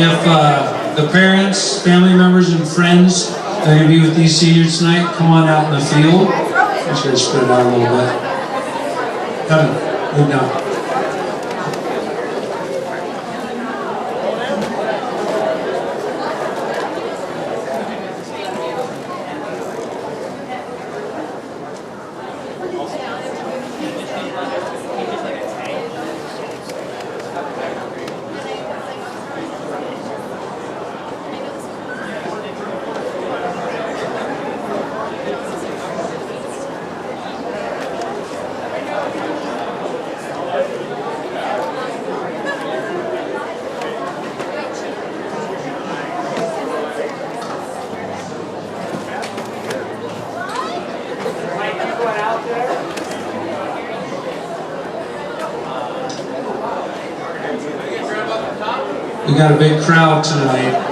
if the parents, family members, and friends that are going to be with these seniors tonight, come on out in the field. I'm just going to spread it out a little bit. Move down. We got a big crowd tonight.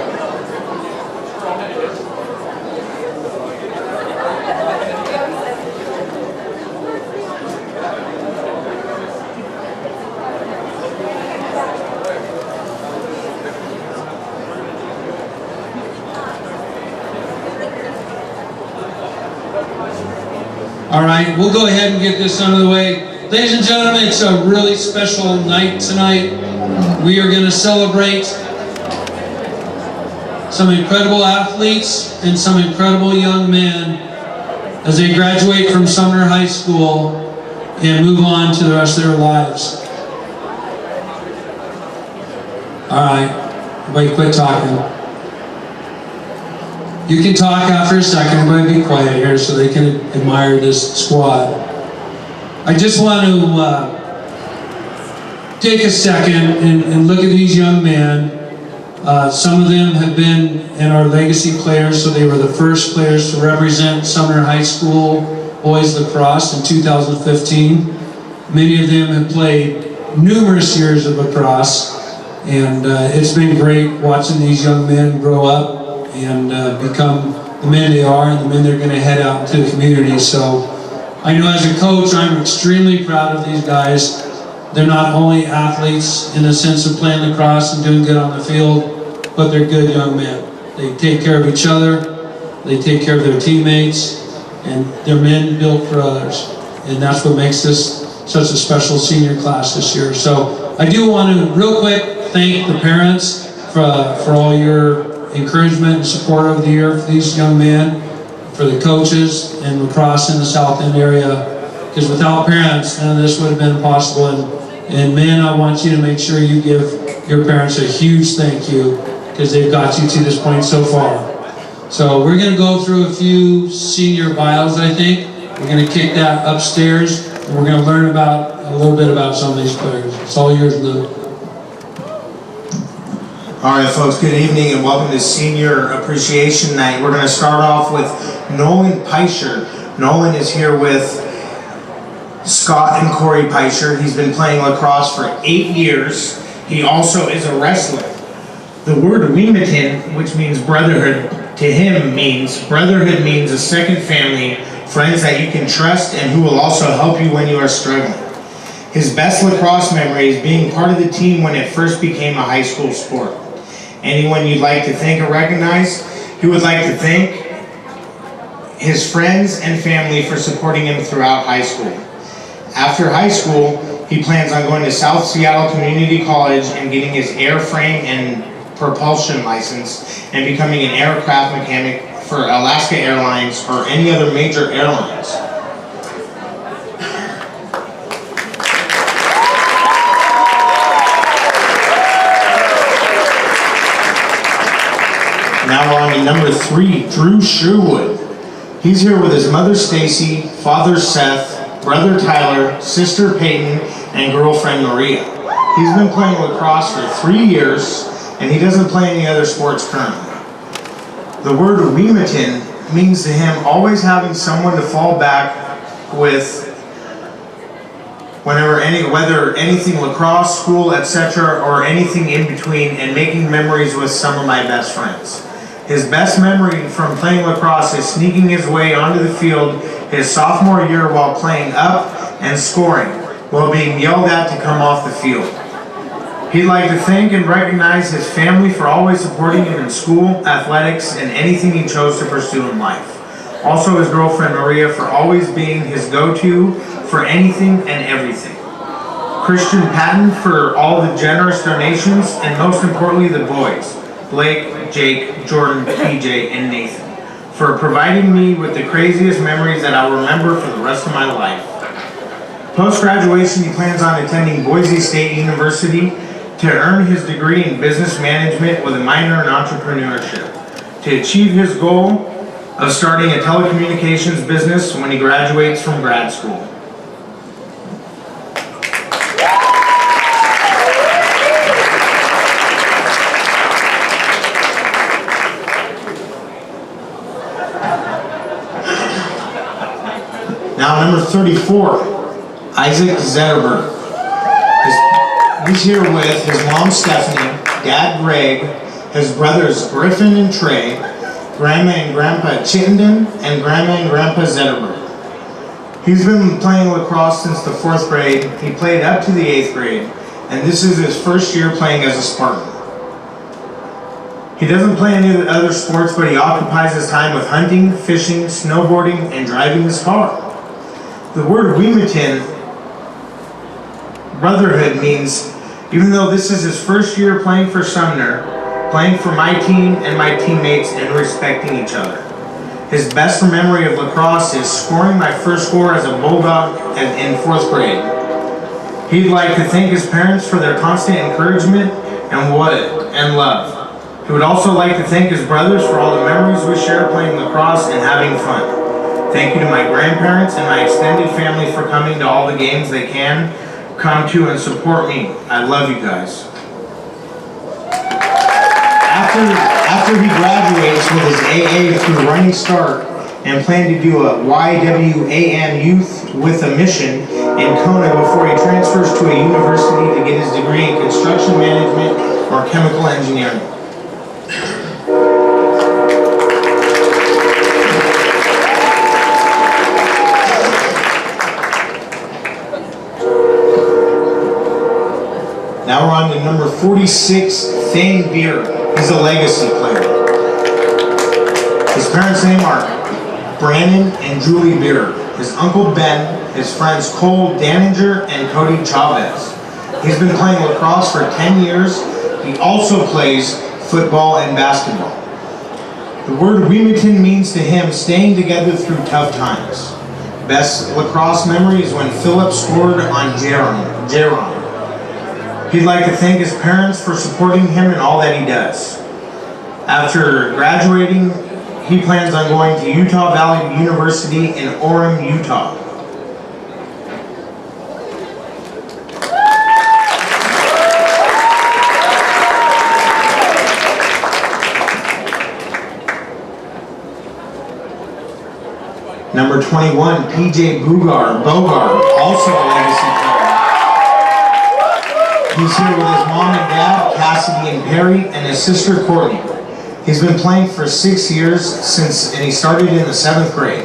All right, we'll go ahead and get this under the way. Ladies and gentlemen, it's a really special night tonight. We are going to celebrate some incredible athletes and some incredible young men as they graduate from Sumner High School and move on to the rest of their lives. All right, everybody quit talking. You can talk after a second, everybody be quiet here so they can admire this squad. I just want to take a second and look at these young men. Some of them have been in our legacy players, so they were the first players to represent Sumner High School boys lacrosse in 2015. Many of them have played numerous years of lacrosse, and it's been great watching these young men grow up and become the men they are and the men they're going to head out into the community. So I know as a coach, I'm extremely proud of these guys. They're not only athletes in the sense of playing lacrosse and doing good on the field, but they're good young men. They take care of each other, they take care of their teammates, and they're men built for others. And that's what makes this such a special senior class this year. So I do want to real quick thank the parents for all your encouragement and support over the year for these young men, for the coaches and lacrosse in the South End area. Because without parents, none of this would have been possible. And man, I want you to make sure you give your parents a huge thank you, because they've got you to this point so far. So we're going to go through a few senior bios, I think. We're going to kick that upstairs, and we're going to learn about a little bit about some of these players. It's all yours, Lou. All right, folks, good evening and welcome to Senior Appreciation Night. We're going to start off with Nolan Peischer. Nolan is here with Scott and Corey Peischer. He's been playing lacrosse for 8 years. He also is a wrestler. The word Weematin, which means brotherhood, to him means a second family, friends that you can trust and who will also help you when you are struggling. His best lacrosse memory is being part of the team when it first became a high school sport. Anyone you'd like to thank or recognize? He would like to thank his friends and family for supporting him throughout high school. After high school, he plans on going to South Seattle Community College and getting his airframe and propulsion license and becoming an aircraft mechanic for Alaska Airlines or any other major airlines. Now we're on to number 3, Drew Sherwood. He's here with his mother Stacy, father Seth, brother Tyler, sister Peyton, and girlfriend Maria. He's been playing lacrosse for 3 years, and he doesn't play any other sports currently. The word Weematin means to him always having someone to fall back with whether anything lacrosse, school, etc., or anything in between, and making memories with some of my best friends. His best memory from playing lacrosse is sneaking his way onto the field his sophomore year while playing up and scoring, while being yelled at to come off the field. He'd like to thank and recognize his family for always supporting him in school, athletics, and anything he chose to pursue in life. Also his girlfriend Maria for always being his go-to for anything and everything. Christian Patton for all the generous donations, and most importantly the boys, Blake, Jake, Jordan, PJ, and Nathan, for providing me with the craziest memories that I'll remember for the rest of my life. Post-graduation, he plans on attending Boise State University to earn his degree in business management with a minor in entrepreneurship, to achieve his goal of starting a telecommunications business when he graduates from grad school. Now number 34, Isaac Zetterberg. He's here with his mom Stephanie, dad Greg, his brothers Griffin and Trey, grandma and grandpa Chittenden, and grandma and grandpa Zetterberg. He's been playing lacrosse since the 4th grade. He played up to the 8th grade, and this is his first year playing as a Spartan. He doesn't play any of the other sports, but he occupies his time with hunting, fishing, snowboarding, and driving his car. The word Weemerton, brotherhood, means even though this is his first year playing for Sumner, playing for my team and my teammates and respecting each other. His best memory of lacrosse is scoring my first score as a Bulldog in 4th grade. He'd like to thank his parents for their constant encouragement and love. He would also like to thank his brothers for all the memories we share playing lacrosse and having fun. Thank you to my grandparents and my extended family for coming to all the games they can come to and support me. I love you guys. After he graduates with his AA through Running Start and plan to do a YWAM Youth with a Mission in Kona before he transfers to a university to get his degree in construction management or chemical engineering. Now we're on to number 46, Thane Beer. He's a legacy player. His parents' name are Brandon and Julie Beer. His uncle Ben, his friends Cole Daninger and Cody Chavez. He's been playing lacrosse for 10 years. He also plays football and basketball. The word Weemerton means to him staying together through tough times. Best lacrosse memory is when Philip scored on Jaron. He'd like to thank his parents for supporting him in all that he does. After graduating, he plans on going to Utah Valley University in Orem, Utah. Number 21, PJ Bogart, also a legacy player. He's here with his mom and dad, Cassidy and Perry, and his sister Courtney. He's been playing for 6 years and he started in the 7th grade.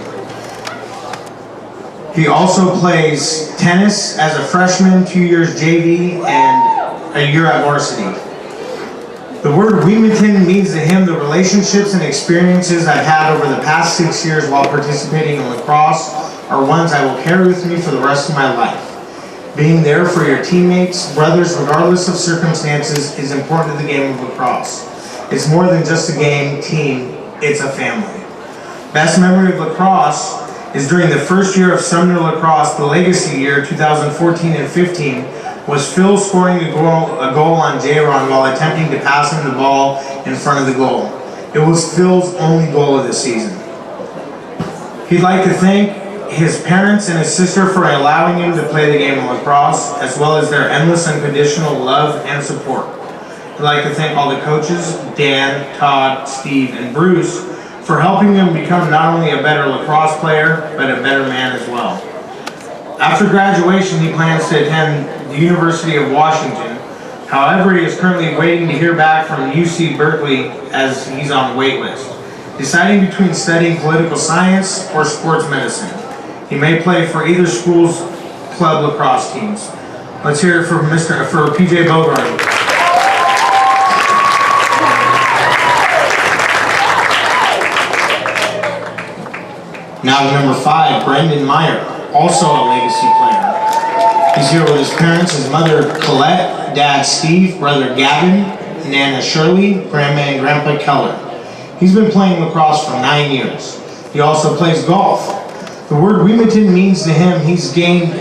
He also plays tennis as a freshman, 2 years JV, and a year at varsity. The word Weemerton means to him the relationships and experiences I've had over the past 6 years while participating in lacrosse are ones I will carry with me for the rest of my life. Being there for your teammates, brothers, regardless of circumstances, is important to the game of lacrosse. It's more than just a game, team, it's a family. Best memory of lacrosse is during the first year of Sumner Lacrosse, the legacy year, 2014 and 15, was Phil scoring a goal on J-Ron while attempting to pass him the ball in front of the goal. It was Phil's only goal of the season. He'd like to thank his parents and his sister for allowing him to play the game of lacrosse, as well as their endless unconditional love and support. I'd like to thank all the coaches, Dan, Todd, Steve, and Bruce, for helping him become not only a better lacrosse player, but a better man as well. After graduation, he plans to attend the University of Washington. However, he is currently waiting to hear back from UC Berkeley as he's on the wait list, deciding between studying political science or sports medicine. He may play for either school's club lacrosse teams. Let's hear it for PJ Bogart. Now number 5, Brendan Meyer, also a legacy player. He's here with his parents, his mother Colette, dad Steve, brother Gavin, Nana Shirley, grandma and grandpa Keller. He's been playing lacrosse for 9 years. He also plays golf. The word Weeminton means to him he's gained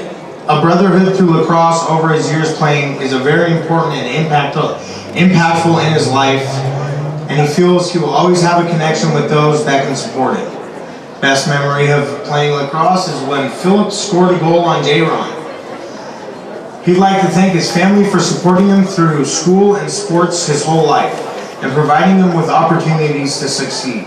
a brotherhood through lacrosse over his years playing is a very important and impactful in his life, and he feels he will always have a connection with those that can support it. Best memory of playing lacrosse is when Phillips scored a goal on J-Ron. He'd like to thank his family for supporting him through school and sports his whole life and providing him with opportunities to succeed.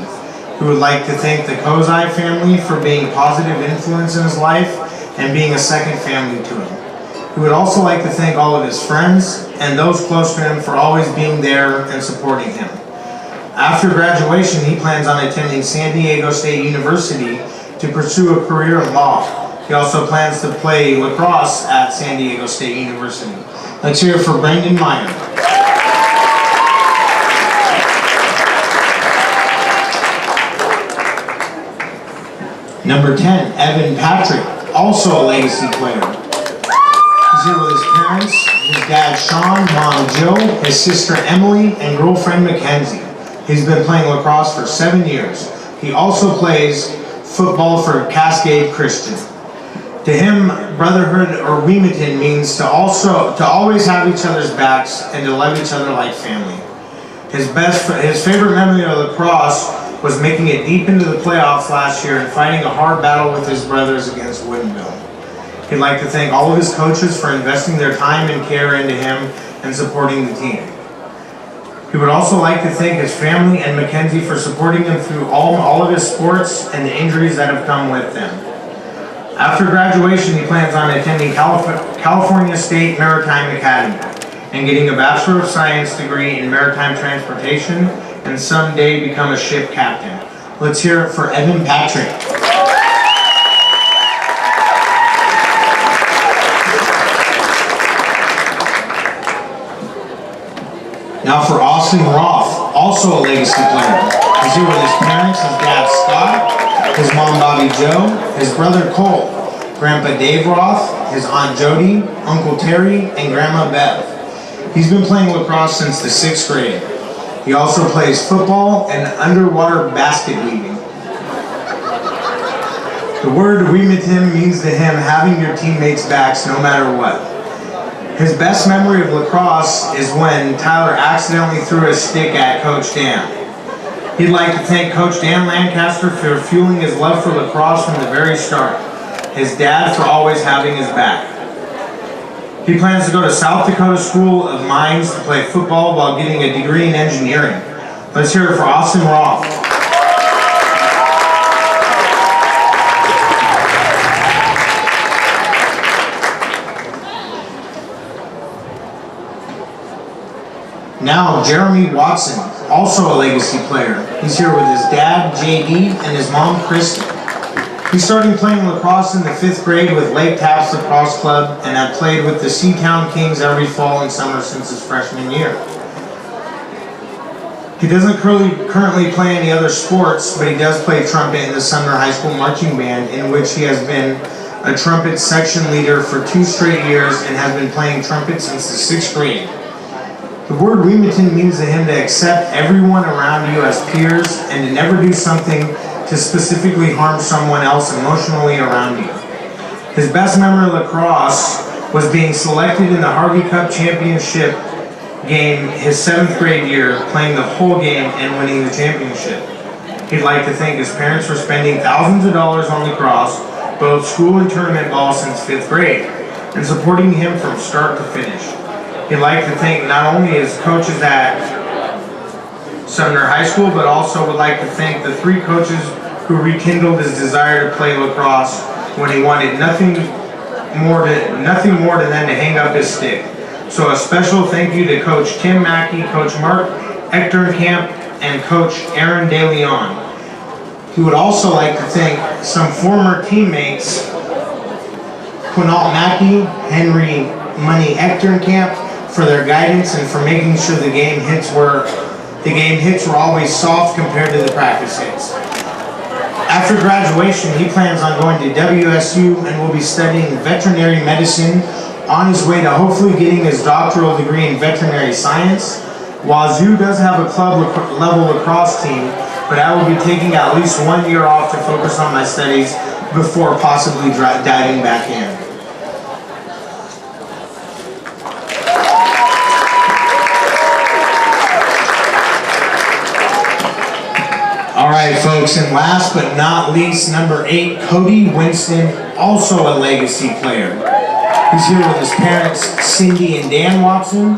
He would like to thank the Kozai family for being a positive influence in his life and being a second family to him. He would also like to thank all of his friends and those close to him for always being there and supporting him. After graduation, he plans on attending San Diego State University to pursue a career in law. He also plans to play lacrosse at San Diego State University. Let's hear it for Brendan Meyer. Number 10, Evan Patrick, also a legacy player. He's here with his parents, his dad Sean, mom Jill, his sister Emily, and girlfriend Mackenzie. He's been playing lacrosse for 7 years. He also plays football for Cascade Christian. To him, brotherhood or Weeminton means to always have each other's backs and to love each other like family. His favorite memory of lacrosse was making it deep into the playoffs last year and fighting a hard battle with his brothers against Woodinville. He'd like to thank all of his coaches for investing their time and care into him and supporting the team. He would also like to thank his family and Mackenzie for supporting him through all of his sports and the injuries that have come with them. After graduation, he plans on attending California State Maritime Academy and getting a Bachelor of Science degree in Maritime Transportation and someday become a ship captain. Let's hear it for Evan Patrick. Now for Austin Roth, also a legacy player. He's here with his parents, his dad Scott, his mom Bobby Joe, his brother Cole, Grandpa Dave Roth, his Aunt Jody, Uncle Terry, and Grandma Bev. He's been playing lacrosse since the 6th grade. He also plays football and underwater basket weaving. The word Weeminton means to him having your teammates' backs no matter what. His best memory of lacrosse is when Tyler accidentally threw a stick at Coach Dan. He'd like to thank Coach Dan Lancaster for fueling his love for lacrosse from the very start. His dad for always having his back. He plans to go to South Dakota School of Mines to play football while getting a degree in engineering. Let's hear it for Austin Roth. Now, Jeremy Watson, also a legacy player. He's here with his dad, JD, and his mom, Kristen. He started playing lacrosse in the 5th grade with Lake Taps Lacrosse Club and had played with the Seatown Kings every fall and summer since his freshman year. He doesn't currently play any other sports, but he does play trumpet in the Sumner High School marching band, in which he has been a trumpet section leader for 2 straight years and has been playing trumpet since the 6th grade. The word Weeminton means to him to accept everyone around you as peers and to never do something to specifically harm someone else emotionally around you. His best memory of lacrosse was being selected in the Harvey Cup Championship game his 7th grade year, playing the whole game and winning the championship. He'd like to thank his parents for spending thousands of dollars on lacrosse, both school and tournament ball since 5th grade, and supporting him from start to finish. He'd like to thank not only his coaches at Sumner High School, but also would like to thank the 3 coaches who rekindled his desire to play lacrosse when he wanted nothing more than to hang up his stick. So a special thank you to Coach Tim Mackey, Coach Mark Echternkamp, and Coach Aaron DeLeon. He would also like to thank some former teammates, Quinault Mackey, Henry Money Echternkamp, for their guidance and for making sure the game hits were always soft compared to the practice hits. After graduation, he plans on going to WSU and will be studying veterinary medicine on his way to hopefully getting his doctoral degree in veterinary science. Wazoo does have a club level lacrosse team, but I will be taking at least 1 year off to focus on my studies before possibly diving back in. All right, folks, and last but not least, number 8, Cody Winston, also a legacy player. He's here with his parents, Cindy and Dan Watson,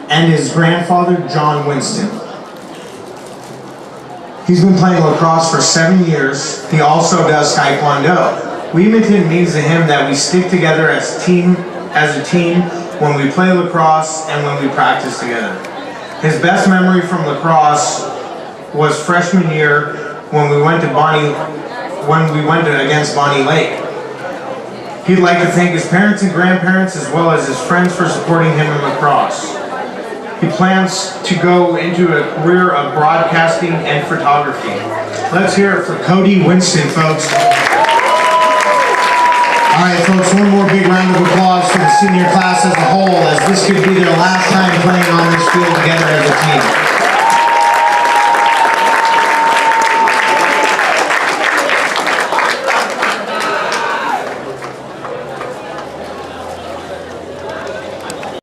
and his grandfather, John Winston. He's been playing lacrosse for 7 years. He also does Taekwondo. Weavington means to him that we stick together as a team when we play lacrosse and when we practice together. His best memory from lacrosse was freshman year when we went against Bonnie Lake. He'd like to thank his parents and grandparents as well as his friends for supporting him in lacrosse. He plans to go into a career of broadcasting and photography. Let's hear it for Cody Winston, folks. All right, folks, one more big round of applause for the senior class as a whole, as this could be their last time playing on this field together as a team.